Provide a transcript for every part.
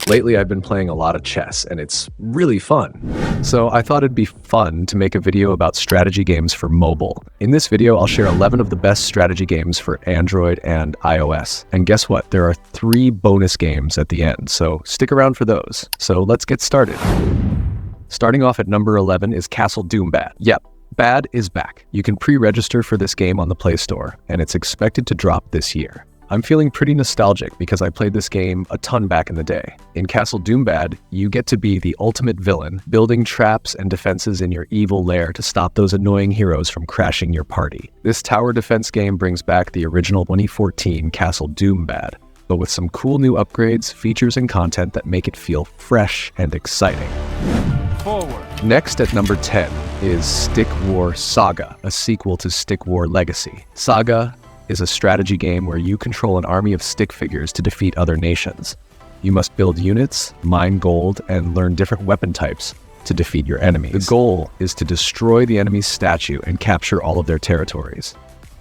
Lately, I've been playing a lot of chess, and it's really fun. So I thought it'd be fun to make a video about strategy games for mobile. In this video, I'll share 11 of the best strategy games for Android and iOS. And guess what? There are 3 bonus games at the end, so stick around for those. So let's get started. Starting off at number 11 is Castle Doom Bad. Yep, Bad is back. You can pre-register for this game on the Play Store, and it's expected to drop this year. I'm feeling pretty nostalgic because I played this game a ton back in the day. In Castle Doom Bad, you get to be the ultimate villain, building traps and defenses in your evil lair to stop those annoying heroes from crashing your party. This tower defense game brings back the original 2014 Castle Doom Bad, but with some cool new upgrades, features, and content that make it feel fresh and exciting. Forward. Next at number 10 is Stick War Saga, a sequel to Stick War Legacy. Saga is a strategy game where you control an army of stick figures to defeat other nations. You must build units, mine gold, and learn different weapon types to defeat your enemies. The goal is to destroy the enemy's statue and capture all of their territories.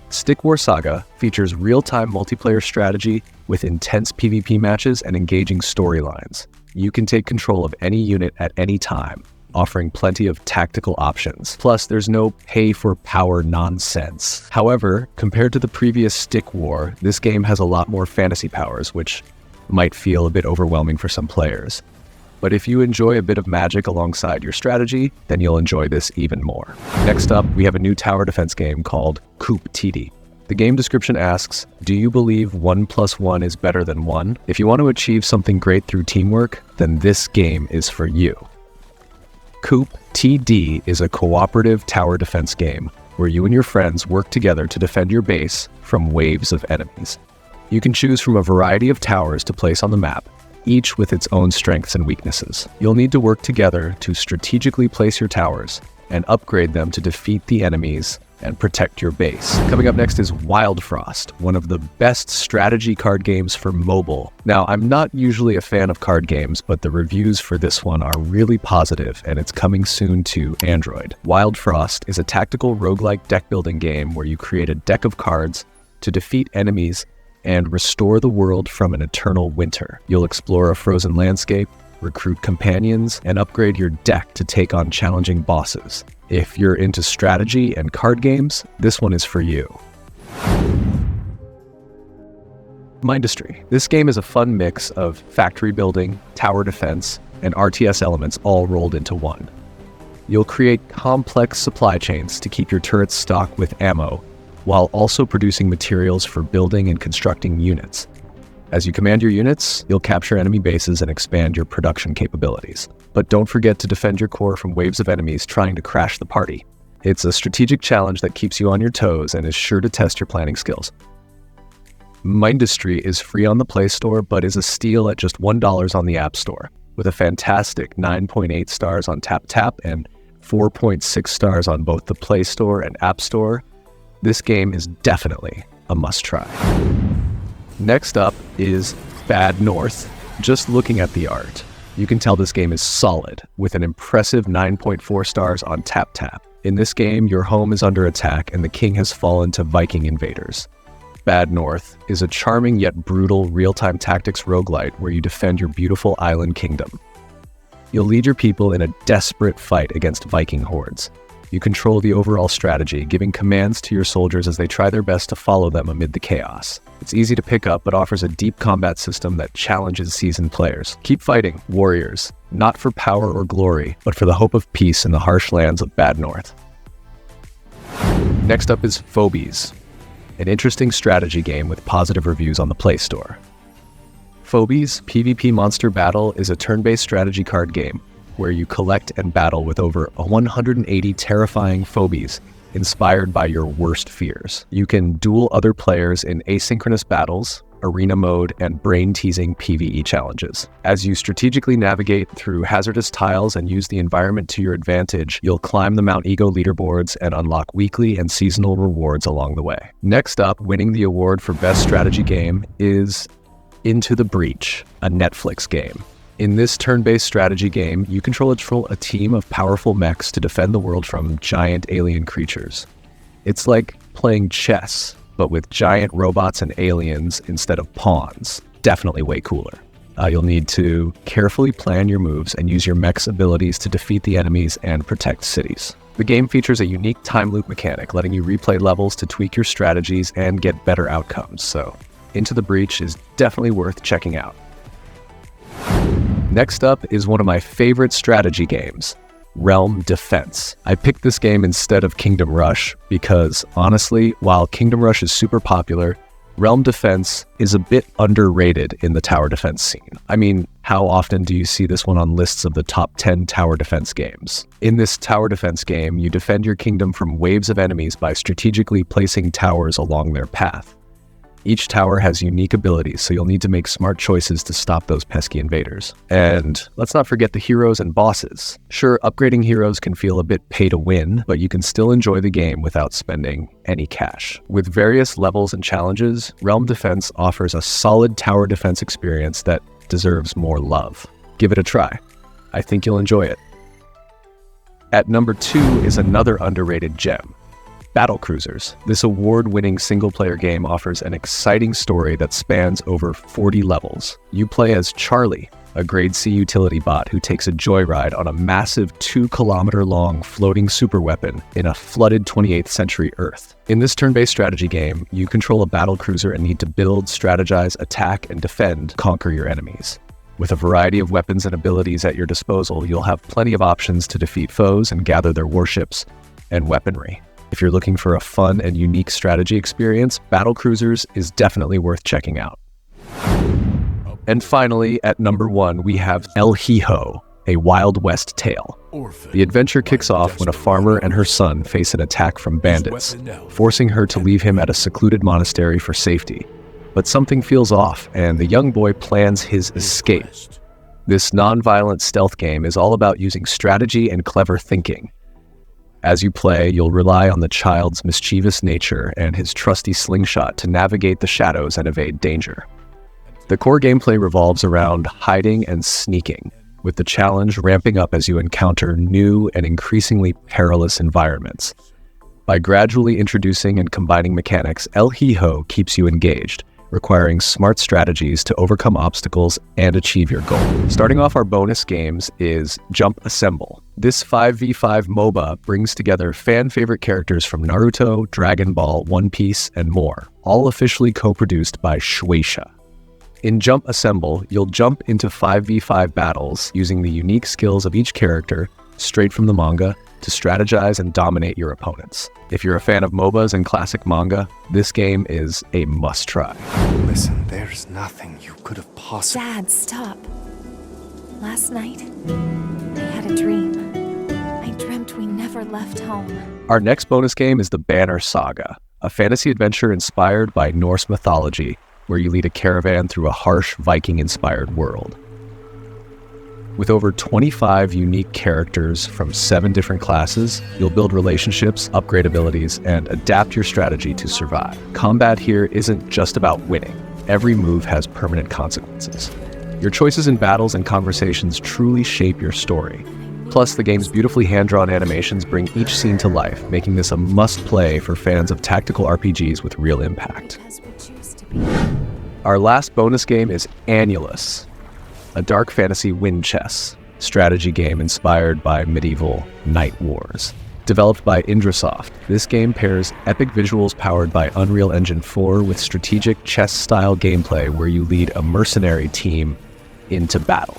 Stick War Saga features real-time multiplayer strategy with intense PvP matches and engaging storylines. You can take control of any unit at any time, offering plenty of tactical options. Plus, there's no pay-for-power nonsense. However, compared to the previous Stick War, this game has a lot more fantasy powers, which might feel a bit overwhelming for some players. But if you enjoy a bit of magic alongside your strategy, then you'll enjoy this even more. Next up, we have a new tower defense game called Coup TD. The game description asks, do you believe 1 + 1 is better than 1? If you want to achieve something great through teamwork, then this game is for you. Coup TD is a cooperative tower defense game where you and your friends work together to defend your base from waves of enemies. You can choose from a variety of towers to place on the map, each with its own strengths and weaknesses. You'll need to work together to strategically place your towers and upgrade them to defeat the enemies and protect your base. Coming up next is Wild Frost, one of the best strategy card games for mobile. Now, I'm not usually a fan of card games, but the reviews for this one are really positive, and it's coming soon to Android. Wild Frost is a tactical roguelike deck building game where you create a deck of cards to defeat enemies and restore the world from an eternal winter. You'll explore a frozen landscape, recruit companions, and upgrade your deck to take on challenging bosses. If you're into strategy and card games, this one is for you. Mindustry. This game is a fun mix of factory building, tower defense, and RTS elements all rolled into one. You'll create complex supply chains to keep your turrets stocked with ammo, while also producing materials for building and constructing units. As you command your units, you'll capture enemy bases and expand your production capabilities. But don't forget to defend your core from waves of enemies trying to crash the party. It's a strategic challenge that keeps you on your toes and is sure to test your planning skills. Mindustry is free on the Play Store, but is a steal at just $1 on the App Store, with a fantastic 9.8 stars on TapTap and 4.6 stars on both the Play Store and App Store. This game is definitely a must-try. Next up is Bad North. Just looking at the art, you can tell this game is solid, with an impressive 9.4 stars on TapTap. In this game, your home is under attack and the king has fallen to Viking invaders. Bad North is a charming yet brutal real-time tactics roguelite where you defend your beautiful island kingdom. You'll lead your people in a desperate fight against Viking hordes. You control the overall strategy, giving commands to your soldiers as they try their best to follow them amid the chaos. It's easy to pick up, but offers a deep combat system that challenges seasoned players. Keep fighting, warriors, not for power or glory, but for the hope of peace in the harsh lands of Bad North. Next up is Phobies, an interesting strategy game with positive reviews on the Play Store. Phobies PvP Monster Battle is a turn-based strategy card game where you collect and battle with over 180 terrifying phobies inspired by your worst fears. You can duel other players in asynchronous battles, arena mode, and brain-teasing PvE challenges. As you strategically navigate through hazardous tiles and use the environment to your advantage, you'll climb the Mount Ego leaderboards and unlock weekly and seasonal rewards along the way. Next up, winning the award for Best Strategy Game is Into the Breach, a Netflix game. In this turn-based strategy game, you control a team of powerful mechs to defend the world from giant alien creatures. It's like playing chess, but with giant robots and aliens instead of pawns. Definitely way cooler. You'll need to carefully plan your moves and use your mech's abilities to defeat the enemies and protect cities. The game features a unique time loop mechanic, letting you replay levels to tweak your strategies and get better outcomes, so Into the Breach is definitely worth checking out. Next up is one of my favorite strategy games, Realm Defense. I picked this game instead of Kingdom Rush because, honestly, while Kingdom Rush is super popular, Realm Defense is a bit underrated in the tower defense scene. I mean, how often do you see this one on lists of the top 10 tower defense games? In this tower defense game, you defend your kingdom from waves of enemies by strategically placing towers along their path. Each tower has unique abilities, so you'll need to make smart choices to stop those pesky invaders. And let's not forget the heroes and bosses. Sure, upgrading heroes can feel a bit pay to win, but you can still enjoy the game without spending any cash. With various levels and challenges, Realm Defense offers a solid tower defense experience that deserves more love. Give it a try. I think you'll enjoy it. At number 2 is another underrated gem, Battle Cruisers. This award-winning single-player game offers an exciting story that spans over 40 levels. You play as Charlie, a grade C utility bot who takes a joyride on a massive 2-kilometer-long floating superweapon in a flooded 28th century Earth. In this turn-based strategy game, you control a battle cruiser and need to build, strategize, attack, and defend, conquer your enemies. With a variety of weapons and abilities at your disposal, you'll have plenty of options to defeat foes and gather their warships and weaponry. If you're looking for a fun and unique strategy experience, Battle Cruisers is definitely worth checking out. And finally, at number 1, we have El Hijo, a Wild West tale. The adventure kicks off when a farmer and her son face an attack from bandits, forcing her to leave him at a secluded monastery for safety. But something feels off, and the young boy plans his escape. This non-violent stealth game is all about using strategy and clever thinking. As you play, you'll rely on the child's mischievous nature and his trusty slingshot to navigate the shadows and evade danger. The core gameplay revolves around hiding and sneaking, with the challenge ramping up as you encounter new and increasingly perilous environments. By gradually introducing and combining mechanics, El Hijo keeps you engaged, requiring smart strategies to overcome obstacles and achieve your goal. Starting off our bonus games is Jump Assemble. This 5v5 MOBA brings together fan-favorite characters from Naruto, Dragon Ball, One Piece, and more, all officially co-produced by Shueisha. In Jump Assemble, you'll jump into 5v5 battles using the unique skills of each character, straight from the manga, to strategize and dominate your opponents. If you're a fan of MOBAs and classic manga, this game is a must-try. Listen, there's nothing you could have possibly... Dad, stop. Last night, I had a dream. I dreamt we never left home. Our next bonus game is the Banner Saga, a fantasy adventure inspired by Norse mythology, where you lead a caravan through a harsh Viking-inspired world. With over 25 unique characters from 7 different classes, you'll build relationships, upgrade abilities, and adapt your strategy to survive. Combat here isn't just about winning. Every move has permanent consequences. Your choices in battles and conversations truly shape your story. Plus, the game's beautifully hand-drawn animations bring each scene to life, making this a must-play for fans of tactical RPGs with real impact. Our last bonus game is Annulus, a dark fantasy wind chess strategy game inspired by medieval Night Wars. Developed by Indrasoft, this game pairs epic visuals powered by Unreal Engine 4 with strategic chess-style gameplay where you lead a mercenary team into battle.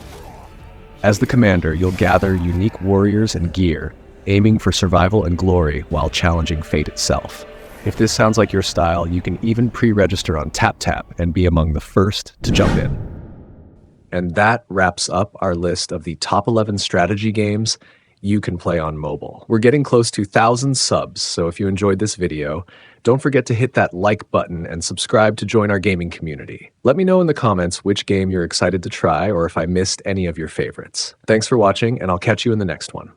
As the commander, you'll gather unique warriors and gear, aiming for survival and glory while challenging fate itself. If this sounds like your style, you can even pre-register on TapTap and be among the first to jump in. And that wraps up our list of the top 11 strategy games you can play on mobile. We're getting close to 1,000 subs, so if you enjoyed this video, don't forget to hit that like button and subscribe to join our gaming community. Let me know in the comments which game you're excited to try or if I missed any of your favorites. Thanks for watching, and I'll catch you in the next one.